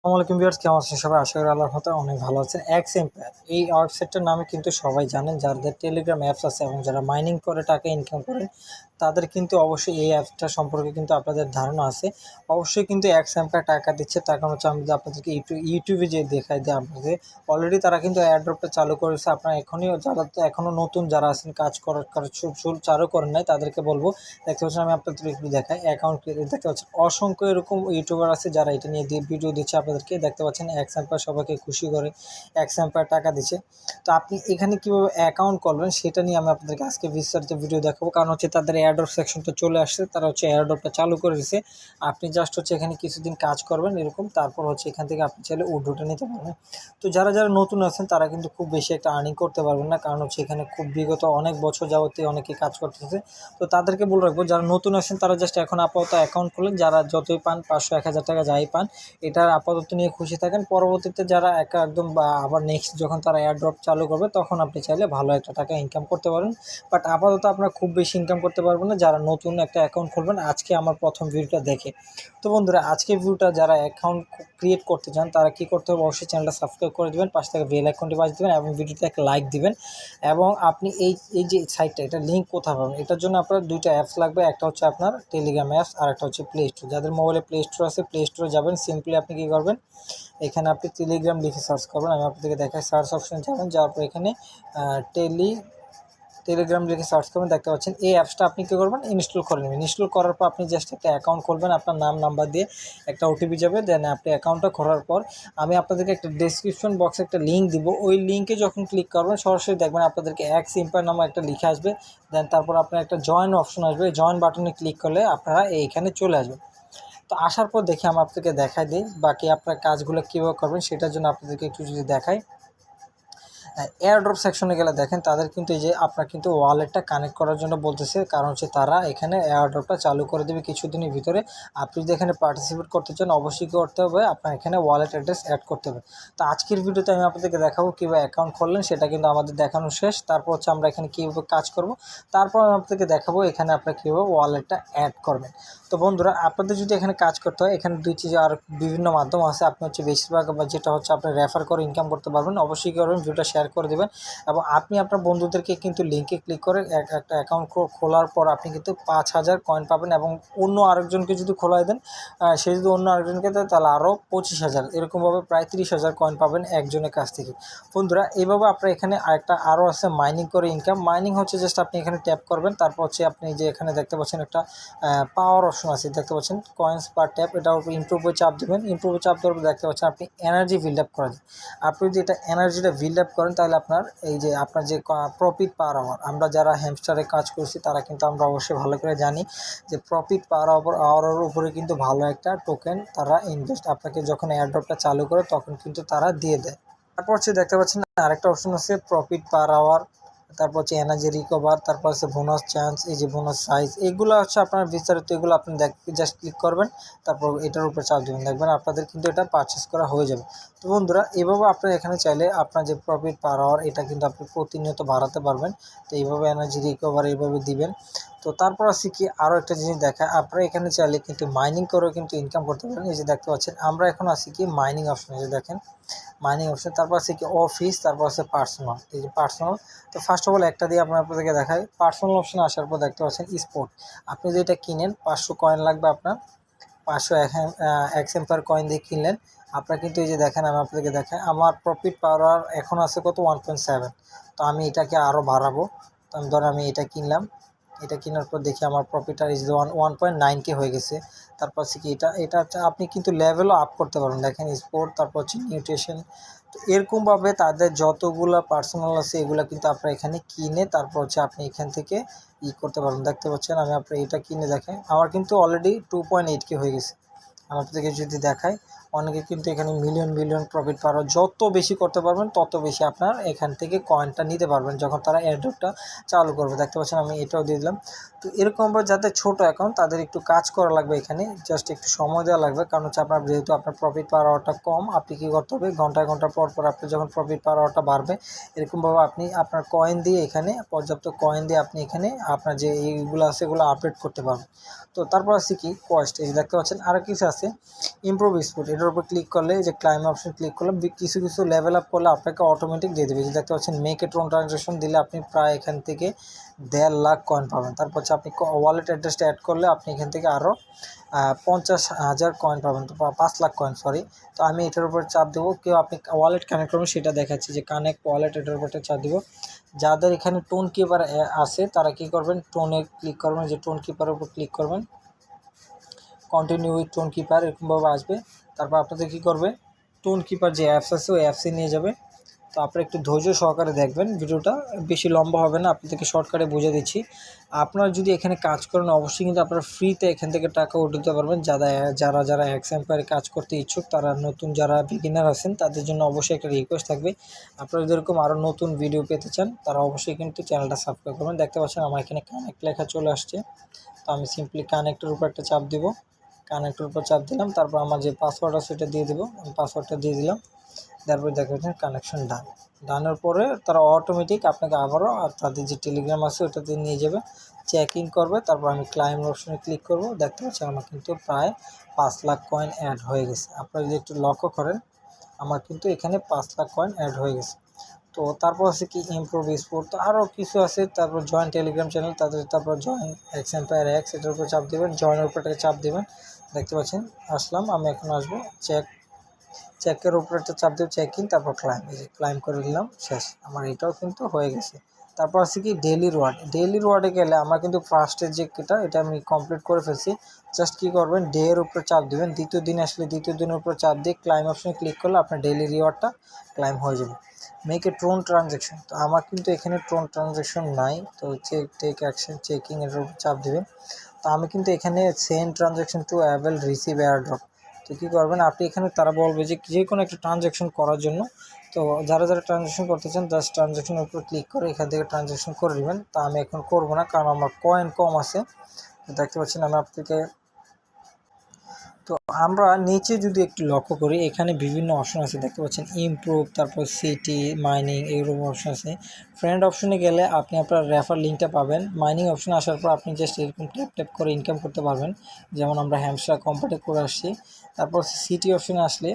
আসসালামু আলাইকুম ভিউয়ার্স, কেমন আছেন সবাই? আশা করি আল্লাহর রহমতে অনেক ভালো আছেন। এক্স এম্পায়ার এই ওয়েবসাইটটার নামে কিন্তু সবাই জানেন, যাদের টেলিগ্রাম অ্যাপস আছে এবং যারা মাইনিং করে টাকা ইনকাম করেন তাদের কিন্তু অবশ্যই এই অ্যাপসটা সম্পর্কে কিন্তু আপনাদের ধারণা আছে। অবশ্যই কিন্তু এক্স এম্পায়ার টাকা দিচ্ছে। তার কারণ হচ্ছে আমি যদি আপনাদেরকে ইউটিউবে যে দেখাই দিই আপনাদের, অলরেডি তারা কিন্তু এয়ারড্রপটা চালু করেছে। আপনারা এখনই যারা এখনও নতুন যারা আছেন, কাজ করার চালু করেন নাই, তাদেরকে বলবো। দেখতে পাচ্ছেন, আমি আপনাদের একটু দেখাই অ্যাকাউন্ট। দেখতে পাচ্ছেন অসংখ্য এরকম ইউটিউবার আছে যারা এটা নিয়ে ভিডিও দিচ্ছে আপনাদেরকে। দেখতে পাচ্ছেন এক্স এম্পায়ার সবাইকে খুশি করে এক্স এম্পায়ার টাকা দিচ্ছে। তো আপনি এখানে কীভাবে অ্যাকাউন্ট করবেন সেটা নিয়ে আমি আপনাদেরকে আজকে বিস্তারিত ভিডিও দেখাবো। কারণ হচ্ছে তাদের এয়ারড্রপ সেকশনটা চলে আসছে, তারা হচ্ছে এয়ারড্রপটা চালু করে দিচ্ছে। আপনি জাস্ট হচ্ছে এখানে কিছুদিন কাজ করবেন এরকম, তারপর হচ্ছে এখান থেকে আপনি চাইলে উইথড্রটা নিতে পারবেন। তো যারা যারা নতুন আছেন তারা কিন্তু খুব বেশি একটা আর্নিং করতে পারবেন না, কারণ হচ্ছে এখানে খুব বিগত অনেক বছর যাবতীয় অনেকে কাজ করতেছে। তো তাদেরকে বলে রাখবো, যারা নতুন আছেন তারা জাস্ট এখন আপাতত অ্যাকাউন্ট খুলেন। যারা যতই পান, 500 1000 টাকা যাই পান, এটার আপাতত নিয়ে খুশি থাকেন। পরবর্তীতে যারা একদম আবার নেক্সট যখন তারা এয়ারড্রপ চালু করবে তখন আপনি চাইলে ভালো একটা টাকা ইনকাম করতে পারেন। বাট আপাতত আপনারা খুব বেশি ইনকাম করতে পারবেন না যারা নতুন একটা অ্যাকাউন্ট খুলবেন আজকে আমার প্রথম ভিডিওটা দেখে। তো বন্ধুরা, আজকের ভিডিওটা যারা অ্যাকাউন্ট ক্রিয়েট করতে চান তারা কী করতে হবে, অবশ্যই চ্যানেলটা সাবস্ক্রাইব করে দেবেন, পাশে থেকে বেল আইকনটি বাজিয়ে দেবেন এবং ভিডিওতে একটা লাইক দিবেন। এবং আপনি এই এই যে সাইটটা, এটা লিঙ্ক কোথায় পাবেন? এটার জন্য আপনার দুইটা অ্যাপস লাগবে। একটা হচ্ছে আপনার টেলিগ্রাম অ্যাপস আর একটা হচ্ছে প্লে স্টোর। যাদের মোবাইলে প্লে স্টোর আছে, প্লে স্টোরে যাবেন। সিম্পলি আপনি কী করবেন, এখানে আপনি টেলিগ্রাম লিখে সার্চ করবেন। আমি আপনাদেরকে দেখাই, সার্চ অপশনে যাবেন, যাওয়ার পর এখানে টেলিগ্রাম লিখে সার্চ করবেন। দেখতে পাচ্ছেন এই অ্যাপসটা আপনি কী করবেন, ইনস্টল করে নেবেন। ইনস্টল করার পর আপনি জাস্ট একটা অ্যাকাউন্ট খুলবেন, আপনার নাম নাম্বার দিয়ে একটা ওটিপি যাবে। দেন আপনি অ্যাকাউন্টটা খোলার পর আমি আপনাদেরকে একটা ডেসক্রিপশন বক্সে একটা লিঙ্ক দিব। ওই লিঙ্কে যখন ক্লিক করবেন সরাসরি দেখবেন আপনাদেরকে এক্স এম্পায়ার নামে একটা লিখে আসবে। দেন তারপর আপনার একটা জয়েন অপশন আসবে, জয়েন বাটনে ক্লিক করলে আপনারা এইখানে চলে আসবেন। তো আসার পর দেখি আমি আপনাদেরকে দেখাই দিই বাকি আপনার কাজগুলো কীভাবে করবেন, সেটার জন্য আপনাদেরকে একটু যদি দেখাই। এয়ারড্রপ সেকশনে গেলে দেখেন তাদের কিন্তু এই যে আপনার কিন্তু ওয়ালেটটা কানেক্ট করার জন্য বলতেছে, কারণ হচ্ছে তারা এখানে এয়ারড্রপটা চালু করে দেবে কিছুদিনের ভিতরে। আপনি যদি এখানে পার্টিসিপেট করতে চান অবশ্যই করতে হবে, আপনার এখানে ওয়ালেট অ্যাড্রেস অ্যাড করতে হবে। তো আজকের ভিডিওতে আমি আপনাদেরকে দেখাবো কীভাবে অ্যাকাউন্ট করলেন, সেটা কিন্তু আমাদের দেখানো শেষ। তারপর হচ্ছে আমরা এখানে কীভাবে কাজ করব, তারপর আমি আপনাদেরকে দেখাবো এখানে আপনারা কীভাবে ওয়ালেটটা অ্যাড করবেন। তো বন্ধুরা, আপনাদের যদি এখানে কাজ করতে হয়, এখানে দুই চিজ আর বিভিন্ন মাধ্যম আছে। আপনি হচ্ছে বেশিরভাগ যেটা হচ্ছে আপনি রেফার করে ইনকাম করতে পারবেন। অবশ্যই কী করবেন, ভিডিওটা শেয়ার করে দেবেন এবং আপনি আপনার বন্ধুদেরকে কিন্তু লিঙ্কে ক্লিক করে একটা অ্যাকাউন্ট খোলার পর আপনি কিন্তু 5000 কয়েন পাবেন। এবং অন্য আরেকজনকে যদি খোলাই দেন, সে যদি অন্য আরেকজনকে দেয় তাহলে আরও 25,000, এরকমভাবে প্রায় 30,000 কয়েন পাবেন একজনের কাছ থেকে। বন্ধুরা, এইভাবে আপনার এখানে আরও আছে মাইনিং করে ইনকাম। মাইনিং হচ্ছে জাস্ট আপনি এখানে ট্যাপ করবেন, তারপর হচ্ছে আপনি যে এখানে দেখতে পাচ্ছেন একটা পাওয়ার অপশন আছে, দেখতে পাচ্ছেন কয়েন্স পার ট্যাপ, এটার উপর ইমপ্রুভে চাপ দেবেন। ইমপ্রুভে চাপ দেওয়ার পর দেখতে পাচ্ছেন আপনি এনার্জি বিল্ড আপ করা যায়। আপনি যদি এটা এনার্জিটা বিল্ড আপ করেন তাহলে আপনার এই যে আপনার যে প্রফিট পার আওয়ার, আমরা যারা হ্যামস্টারে কাজ করছি তারা কিন্তু আমরা অবশ্যই ভালো করে জানি যে প্রফিট পার আওয়ারের উপরে কিন্তু ভালো একটা টোকেন তারা ইনভেস্ট আপনাকে যখন এয়ারড্রপটা চালু করে তখন কিন্তু তারা দিয়ে দেয়। তারপর হচ্ছে দেখতে পাচ্ছেন আরেকটা অপশন আছে প্রফিট পার আওয়ার, তারপর হচ্ছে এনার্জি রিকভার, তারপর হচ্ছে বোনাস চান্স, এই যে বোনাস সাইজ, এগুলো হচ্ছে আপনার বিস্তারিত, এগুলো আপনি জাস্ট ক্লিক করবেন, তারপর এটার উপর চাপ দেবেন, দেখবেন আপনাদের কিন্তু এটা পারচেস করা হয়ে যাবে। তো বন্ধুরা, এভাবে আপনার এখানে চাইলে আপনার যে প্রফিট পার আওয়ার এটা কিন্তু আপনি প্রতিনিয়ত বাড়াতে পারবেন। তো এইভাবে এনার্জি রিকভার এইভাবে দিবেন। তো তারপর আছে কি আরও একটা জিনিস দেখায়, আপনারা এখানে চাইলে কিন্তু মাইনিং করেও কিন্তু ইনকাম করতে পারেন। এই যে দেখতে পাচ্ছেন আমরা এখন আছি কি মাইনিং অপশনে, যে দেখেন মাইনিং অপশন, তারপর আছে কি অফিস, তারপর আছে পার্সোনাল। এই যে পার্সোনাল, তো ফার্স্ট অফ অল একটা দিয়ে আপনাদেরকে দেখাই। পার্সোনাল অপশনে আসার পর দেখতে পাচ্ছেন স্পোর্ট। আপনি যদি এটা কিনেন 500 কয়েন লাগবে আপনার, 500 এক্স এম্পায়ার কয়েন দিয়ে কিনলেন আপনার কিন্তু এই যে দেখেন আমি আপনাদেরকে দেখাই আমার প্রফিট পাওয়ার এখন আছে কত 1.7। তো আমি এটাকে আরও বাড়াবো। তো আমি ধরেন আমি এটা কিনলাম, এটা কেনার পর দেখি আমার প্রফিট আর ইজ 1.9K হয়ে গেছে। তারপর হচ্ছে কি এটা হচ্ছে আপনি কিন্তু লেভেলও আপ করতে পারবেন। দেখেন স্পোর্ট, তারপর হচ্ছে নিউট্রিশন। তো এরকমভাবে তাদের যতগুলো পার্সোনাল আছে এগুলো কিন্তু আপনারা এখানে কিনে তারপর হচ্ছে আপনি এখান থেকে করতে পারবেন। দেখতে পাচ্ছেন আমি আপনার এটা কিনে দেখেন আমার কিন্তু অলরেডি 2.8K হয়ে গেছে। আমি আপনাদেরকে যদি দেখাই, অনেকে কিন্তু এখানে মিলিয়ন মিলিয়ন প্রফিট পাওয়ার, যত বেশি করতে পারবেন তত বেশি আপনার এখান থেকে কয়েনটা নিতে পারবেন যখন তারা এয়ারড্রপটা চালু করবে। দেখতে পাচ্ছেন আমি এটাও দিয়ে দিলাম। তো এরকমভাবে যাদের ছোটো অ্যাকাউন্ট তাদের একটু কাজ করা লাগবে, এখানে জাস্ট একটু সময় দেওয়া লাগবে। কারণ হচ্ছে আপনার যেহেতু আপনার প্রফিট পাওয়ার আওয়ারটা কম, আপনি কী করতে হবে ঘন্টায় ঘন্টা পর পর আপনি যখন প্রফিট পাওয়ার আওয়ারটা বাড়বে এরকমভাবে আপনি আপনার কয়েন দিয়ে এখানে পর্যাপ্ত কয়েন দিয়ে আপনি এখানে আপনার যে এইগুলো আছে এগুলো আপডেট করতে পারবেন। তো তারপর আছে কি কোয়েস্ট, এই দেখতে পাচ্ছেন আরও কিছু আছে ইমপ্রুভ স্পোর্ট। এটার উপর ক্লিক করলে এই যে ক্লাইম অপশন ক্লিক করলে কিছু কিছু লেভেল আপ করলে আপনাকে অটোমেটিক দিয়ে দেবে। যে দেখতে পাচ্ছেন মেক এ ট্রোন ট্রানজ্যাকশন দিলে আপনি প্রায় এখান থেকে 1.5 লাখ কয়েন পাবেন। তারপর হচ্ছে আপনি ওয়ালেট অ্যাড্রেসটা অ্যাড করলে আপনি এখান থেকে আরও 50,000 কয়েন পাবেন, তো 5 লাখ কয়েন সরি। তো আমি এটার উপর চাপ দেবো, কেউ আপনি ওয়ালেট কানেক্ট করবেন সেটা দেখাচ্ছি যে কানেক্ট ওয়ালেট, এটার উপর চাপ দেবো। যাদের এখানে টোন কিপার আছে তারা কি করবেন, টোনে ক্লিক করবেন, যে টোন কিপারের উপর ক্লিক করবেন, কন্টিনিউ উইথ টোন কিপার এরকমভাবে আসবে। তারপর আপনাদের কী করবে, টোন কিপার যে অ্যাপস আছে ওই অ্যাপসে নিয়ে যাবে। তো আপনারা একটু ধৈর্য সহকারে দেখবেন, ভিডিওটা বেশি লম্বা হবে না, আপনাদেরকে শর্টকাটে বুঝে দিচ্ছি। আপনারা যদি এখানে কাজ করেন অবশ্যই কিন্তু আপনারা ফ্রিতে এখান থেকে টাকা উঠাতে পারবেন। যারা যারা এক্স এম্পায়ারে কাজ করতে ইচ্ছুক, তারা নতুন যারা বিগিনার আছেন তাদের জন্য অবশ্যই একটা রিকোয়েস্ট থাকবে, আপনারা যদি এরকম আরও নতুন ভিডিও পেতে চান তারা অবশ্যই কিন্তু চ্যানেলটা সাবস্ক্রাইব করবেন। দেখতে পাচ্ছেন আমার এখানে কানেক্ট লেখা চলে আসছে। তো আমি সিম্পলি কানেক্টের উপর একটা চাপ দেবো, কানেক্টের উপর চাপ দিলাম। তারপর আমার যে পাসওয়ার্ড আছে সেটা দিয়ে দেবো, আমি পাসওয়ার্ডটা দিয়ে দিলাম। তারপরে দেখা যাচ্ছে কানেকশন ডানের পরে তারা অটোমেটিক আপনাকে আবারও আর তাদের যে টেলিগ্রাম আছে ওটাতে নিয়ে যাবে, চেক ইন করবে। তারপর আমি ক্লাইম অপশনে ক্লিক করব, দেখতে পাচ্ছি আমার কিন্তু প্রায় 5 লাখ কয়েন অ্যাড হয়ে গেছে। আপনারা যদি একটু লক্ষ্য করেন আমার কিন্তু এখানে 5 লাখ কয়েন অ্যাড হয়ে গেছে। তো তারপর আছে কি ইমপ্রুভ স্পোর্ট, তো আরও কিছু আছে। তারপর জয়েন টেলিগ্রাম চ্যানেল তাদের, তারপর জয়েন এক্স এম্পায়ার এক্স, এটার উপর চাপ দেবেন, জয়েনের উপরটাকে চাপ দেবেন। দেখতে পাচ্ছেন আসলাম, আমি এখন আসবো চেকের উপরে একটা চাপ দেবো, চেক ইন, তারপর ক্লাইম, এই যে ক্লাইম করে দিলাম, শেষ। আমার এটাও কিন্তু হয়ে গেছে। তারপর আছে কি ডেইলি রিওয়ার্ডে গেলে আমার কিন্তু ফার্স্টের যে এটা আমি কমপ্লিট করে ফেলছি। জাস্ট কী করবেন, ডে এর উপরে চাপ দেবেন, দ্বিতীয় দিন আসলে দ্বিতীয় দিনের উপরে চাপ দিয়ে ক্লাইম অপশনে ক্লিক করলে আপনার ডেইলি রিওয়ার্ডটা ক্লাইম হয়ে যাবে। মেক এ ট্রোন ট্রানজ্যাকশন, তো আমার কিন্তু এখানে ট্রোন ট্রানজ্যাকশন নাই, তো টেক অ্যাকশন চেকিং এর উপর চাপ দেবেন। তো আমি কিন্তু এখানে send transaction two avail receive airdrop, তো কী করবেন আপনি এখানে, তারা বলবে যে কোনো একটা ট্রানজ্যাকশন করার জন্য, তো যারা যারা ট্রানজ্যাকশন করতে চান জাস্ট ট্রানজ্যাকশনের উপর ক্লিক করে এখান থেকে ট্রানজ্যাকশন করে নেবেন। তা আমি এখন করবো না, কারণ আমার কয়েন কম আছে। দেখতে পাচ্ছেন আমি আপনাকে, তো আমরা নিচে যদি একটু লক্ষ্য করি এখানে বিভিন্ন অপশন আছে, দেখতে পাচ্ছেন ইমপ্রুভ, তারপর সিটি মাইনিং, এরকম অপশন আছে। ফ্রেন্ড অপশনে গেলে আপনি আপনার রেফার লিঙ্কটা পাবেন। মাইনিং অপশনে আসার পর আপনি জাস্ট এরকম ট্যাপ করে ইনকাম করতে পারবেন, যেমন আমরা হ্যামস্টার কোম্পানি করে আসছি। তারপর সিটি অপশনে আসলে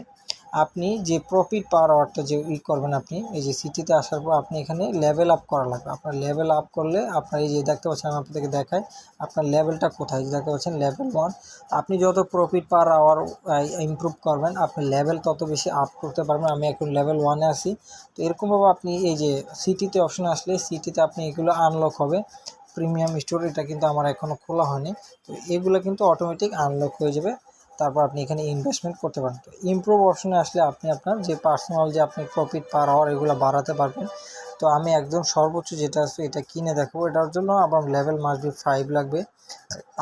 আপনি যে প্রফিট পাওয়ার আওয়ারটা যে করবেন, আপনি এই যে সিটিতে আসার পর আপনি এখানে লেভেল আপ করা লাগবে। আপনার লেভেল আপ করলে আপনার এই যে দেখতে পাচ্ছেন, আমি আপনাদেরকে দেখাই আপনার লেভেলটা কোথায়, দেখতে পাচ্ছেন লেভেল 1। আপনি যত প্রফিট পার আওয়ার ইমপ্রুভ করবেন আপনি লেভেল তত বেশি আপ করতে পারবেন। আমি এখন লেভেল 1-এ আছি। তো এরকমভাবে আপনি এই যে সিটিতে অপশন আসলে সিটিতে আপনি এগুলো আনলক হবে। প্রিমিয়াম স্টোর এটা কিন্তু আমার এখনও খোলা হয়নি, তো এগুলো কিন্তু অটোমেটিক আনলক হয়ে যাবে। তারপর আপনি এখানে ইনভেস্টমেন্ট করতে পারেন। তো ইমপ্রুভ অপশনে আসলে আপনি আপনার যে পার্সোনাল যে আপনি প্রফিট পার আওয়ার এগুলো বাড়াতে পারবেন। তো আমি একদম সর্বোচ্চ যেটা আছে এটা কিনে দেখাবো, এটার জন্য আমার লেভেল মাস্ট বি 5 লাগবে।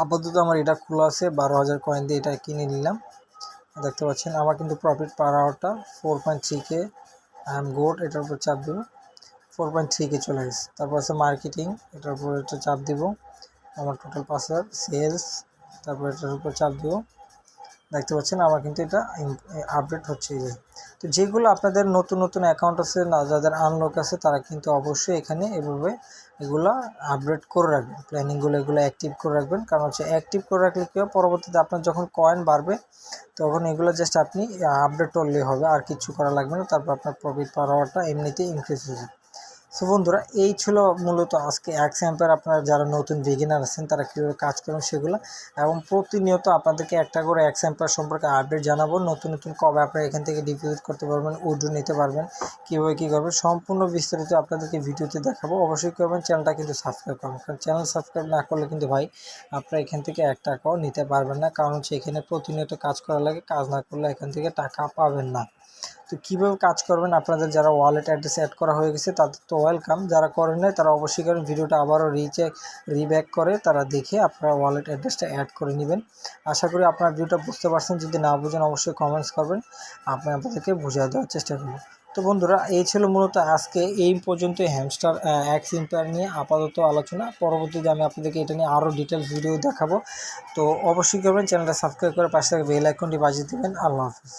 আপাতত আমার এটা খোলা আছে, 12,000 কয়েন দিয়ে এটা কিনে নিলাম। দেখতে পাচ্ছেন আমার কিন্তু প্রফিট পার আওয়ারটা 4.3K, আই এম গুড। এটার উপর চাপ দেবো, 4.3K চলে গেছে। তারপর আছে মার্কেটিং, এটার উপর একটা চাপ দিব, আমার টোটাল 5,000। সেলস, তারপর এটার উপর চাপ দেবো, দেখতে পাচ্ছেন আমার কিন্তু এটা আপডেট হচ্ছে। এই যে, তো যেগুলো আপনাদের নতুন নতুন অ্যাকাউন্ট আছে না, যাদের আনলক আছে তারা কিন্তু অবশ্যই এখানে এভাবে এগুলো আপডেট করে রাখবেন, প্ল্যানিংগুলো এগুলো অ্যাক্টিভ করে রাখবেন। কারণ হচ্ছে অ্যাক্টিভ করে রাখলে কী হবে, পরবর্তীতে আপনার যখন কয়েন বাড়বে তখন এগুলো জাস্ট আপনি আপডেট করলেই হবে, আর কিছু করা লাগবে না। তারপর আপনার প্রফিট পার আওয়ারটা এমনিতেই ইনক্রিজ হয়ে যাবে। সো বন্ধুরা, এই ছিল মূলত আজকে এক্স এম্পায়ার আপনারা যারা নতুন বিগিনার আছেন তারা কীভাবে কাজ করবেন সেগুলো, এবং প্রতিনিয়ত আপনাদেরকে একটা করে এক্স এম্পায়ার সম্পর্কে আপডেট জানাবো। নতুন নতুন কবে আপনারা এখান থেকে ডিপোজিট করতে পারবেন, উইথড্র নিতে পারবেন, কীভাবে কী করবেন সম্পূর্ণ বিস্তারিত আপনাদেরকে ভিডিওতে দেখাবো। অবশ্যই করবেন, চ্যানেলটা কিন্তু সাবস্ক্রাইব করবেন, কারণ চ্যানেল সাবস্ক্রাইব না করলে কিন্তু ভাই আপনারা এখান থেকে 1 টাকাও নিতে পারবেন না। কারণ হচ্ছে এখানে প্রতিনিয়ত কাজ করা লাগে, কাজ না করলে এখান থেকে টাকা পাবেন না। তো কীভাবে কাজ করবেন, আপনাদের যারা ওয়ালেট অ্যাড্রেস অ্যাড করা হয়ে গেছে তাদের তো ওয়েলকাম, যারা করেন নাই তারা অবশ্যই করেন। ভিডিওটা আবারও রিব্যাক করে তারা দেখে আপনারা ওয়ালেট অ্যাড্রেসটা অ্যাড করে নেবেন। আশা করি আপনারা ভিডিওটা বুঝতে পারছেন, যদি না বুঝেন অবশ্যই কমেন্টস করবেন, আপনি আপনাদেরকে বুঝিয়ে দেওয়ার চেষ্টা করব। তো বন্ধুরা, এই ছিল মূলত আজকে এই পর্যন্ত হ্যামস্টার এক্স এম্পায়ার নিয়ে আপাতত আলোচনা। পরবর্তীতে আমি আপনাদেরকে এটা নিয়ে আরও ডিটেলস ভিডিও দেখাবো। তো অবশ্যই করবেন, চ্যানেলটা সাবস্ক্রাইব করে পাশে বেল আইকনটি বাজিয়ে দেবেন। আল্লাহ হাফিজ।